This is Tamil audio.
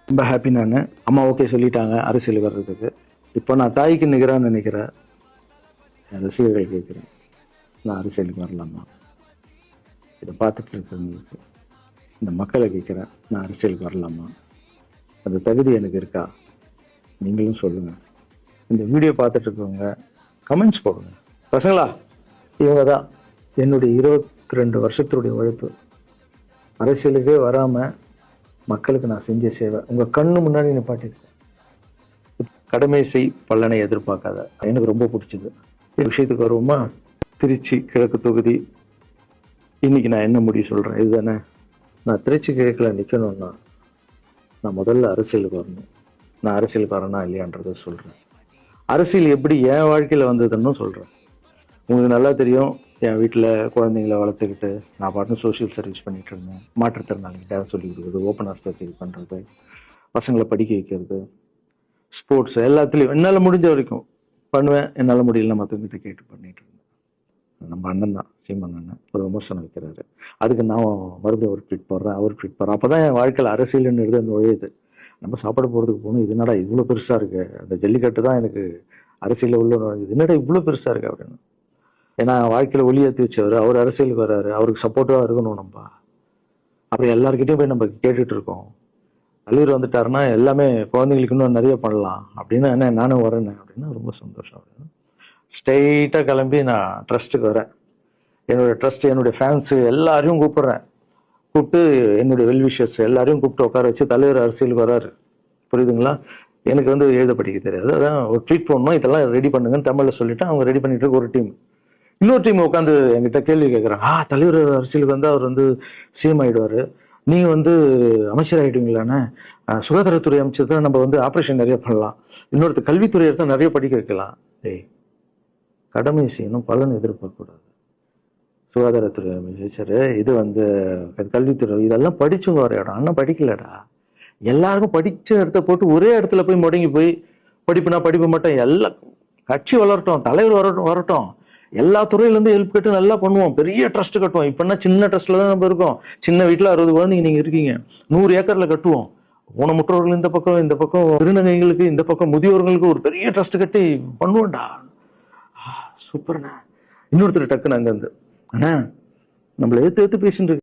ரொம்ப ஹாப்பி நான். அம்மா ஓகே சொல்லிட்டாங்க அரசியலுக்கு வர்றதுக்கு. இப்போ நான் தாய்க்கு நிகரான்னு நினைக்கிற என் ரசிகர்கள் கேட்குறேன், நான் அரசியலுக்கு வரலாமா? இதை பார்த்துட்டு இருக்கிறவங்களுக்கு, இந்த மக்களை கேட்குறேன், நான் அரசியலுக்கு வரலாமா? அந்த தகுதி எனக்கு இருக்கா? நீங்களும் சொல்லுங்க. இந்த வீடியோ பார்த்துட்டு இருக்கவங்க கமெண்ட்ஸ் போடுங்க. பசங்களா, இவங்க தான் என்னுடைய 22 வருஷத்துடைய உழைப்பு. அரசியலுக்கே வராம மக்களுக்கு நான் செஞ்ச சேவை உங்க கண்ணு முன்னாடி நிப்பாட்டிருக்கேன். கடமை செய், பலனை எதிர்பார்க்காத. எனக்கு ரொம்ப பிடிச்சது. விஷயத்துக்கு வருவோமா? திருச்சி கிழக்கு தொகுதி. இன்னைக்கு நான் என்ன முடிவு சொல்றேன் இதுதானே. நான் திருச்சி கிழக்குல நிக்கணும்னா நான் முதல்ல அரசியலுக்கு வரணும். நான் அரசியலுக்கு வரேனா இல்லையான்றத சொல்றேன். அரசியல் எப்படி என் வாழ்க்கையில வந்ததுன்னு சொல்றேன். உங்களுக்கு நல்லா தெரியும், என் வீட்டில் குழந்தைங்களை வளர்த்துக்கிட்டு நான் பாட்டு சோஷியல் சர்வீஸ் பண்ணிட்டு இருந்தேன். மாற்றுத்திறனாளிக்கு தேவை சொல்லி கொடுக்குறது, ஓப்பன் ஹார்ட் சர்ஜரி பண்ணுறது, பசங்களை படிக்க வைக்கிறது, ஸ்போர்ட்ஸ் எல்லாத்துலேயும் என்னால் முடிஞ்ச வரைக்கும் பண்ணுவேன். என்னால் முடியல மற்றவங்கிட்ட கேட்டு பண்ணிட்டு இருந்தேன். நம்ம அண்ணன் தான், சீமன் அண்ணன் ஒரு விமர்சனம் வைக்கிறாரு, அதுக்கு நான் மறுபடியும் ஒரு ட்வீட் போடுறேன், அவர் ட்வீட் போடுறேன். அப்போ தான் என் வாழ்க்கையில் அரசியல்னு எடுத்து அந்த நுழையுது. நம்ம சாப்பாடு போகிறதுக்கு போகணும், இது என்னடா இவ்வளோ பெருசாக இருக்கு, அந்த ஜல்லிக்கட்டு தான் எனக்கு அரசியலில் உள்ள நுழையுது, என்னடா இவ்வளோ பெருசாக இருக்கு அப்படின்னு. ஏன்னா வாழ்க்கையில் ஒளி ஏற்றி வச்சவர், அவர் அரசியலுக்கு வர்றாரு, அவருக்கு சப்போர்ட்டிவாக இருக்கணும் நம்ம. அப்புறம் எல்லாருக்கிட்டையும் போய் நம்ம கேட்டுட்டு இருக்கோம். தலைவர் வந்துட்டாருன்னா எல்லாமே குழந்தைங்களுக்கு இன்னும் நிறைய பண்ணலாம் அப்படின்னு. என்ன நானும் வரேன் அப்படின்னா ரொம்ப சந்தோஷம். ஸ்ட்ரெயிட்டாக கிளம்பி நான் ட்ரஸ்ட்டுக்கு வரேன். என்னோட ட்ரஸ்ட், என்னுடைய ஃபேன்ஸு எல்லாரையும் கூப்பிட்றேன். கூப்பிட்டு என்னுடைய வெல்விஷர்ஸ் எல்லாரையும் கூப்பிட்டு உட்கார வச்சு தலைவர் அரசியலுக்கு வர்றாரு. புரியுதுங்களா? எனக்கு எழுத படிக்க தெரியாது. அதான் ஒரு ட்வீட் பண்ணணும், இதெல்லாம் ரெடி பண்ணுங்கன்னு தமிழில் சொல்லிட்டு அவங்க ரெடி பண்ணிட்டு இருக்க ஒரு டீம். இன்னொரு டீம் உட்காந்து என்கிட்ட கேள்வி கேட்குறாங்க. தலைவர் அரசியலுக்கு வந்து அவர் சிஎம் ஆயிடுவாரு, நீங்க அமைச்சர் ஆயிடுவீங்களாண்ணே? சுகாதாரத்துறை அமைச்சர் தான், நம்ம ஆப்ரேஷன் நிறைய பண்ணலாம், இன்னொருத்தர் கல்வித்துறை எடுத்தால் நிறைய படிக்க வைக்கலாம். கடமை செய்யணும், பலன் எதிர்பார்க்க கூடாது. சுகாதாரத்துறை அமைச்சர், இது கல்வித்துறை, இதெல்லாம் படிச்சுங்க வர இடம். அண்ணன் படிக்கலடா. எல்லாருக்கும் படிச்ச இடத்த போட்டு ஒரே இடத்துல போய் முடங்கி போய் படிப்புனா படிப்பு மட்டும். எல்லாம் கட்சி வளரட்டும், தலைவர் வரட்டும், எல்லா துறையிலேருந்து ஹெல்ப் கேட்டு நல்லா பண்ணுவோம், பெரிய ட்ரஸ்ட் கட்டுவோம். இப்போனா சின்ன ட்ரஸ்ட்ல தான் நம்ம இருக்கோம். சின்ன வீட்டில் 60 குழந்தைங்க நீங்க இருக்கீங்க, 100 ஏக்கர்ல கட்டுவோம். ஊனமுற்றோர்கள் இந்த பக்கம் திருநங்கைகளுக்கு இந்த பக்கம் முதியோர்களுக்கு ஒரு பெரிய ட்ரஸ்ட் கட்டி பண்ணுவோம்டா. சூப்பர்ண்ணா. இன்னொருத்தர் டக்குன்னு அங்கேருந்து, அண்ணா நம்மளை ஏற்று பேசிட்டு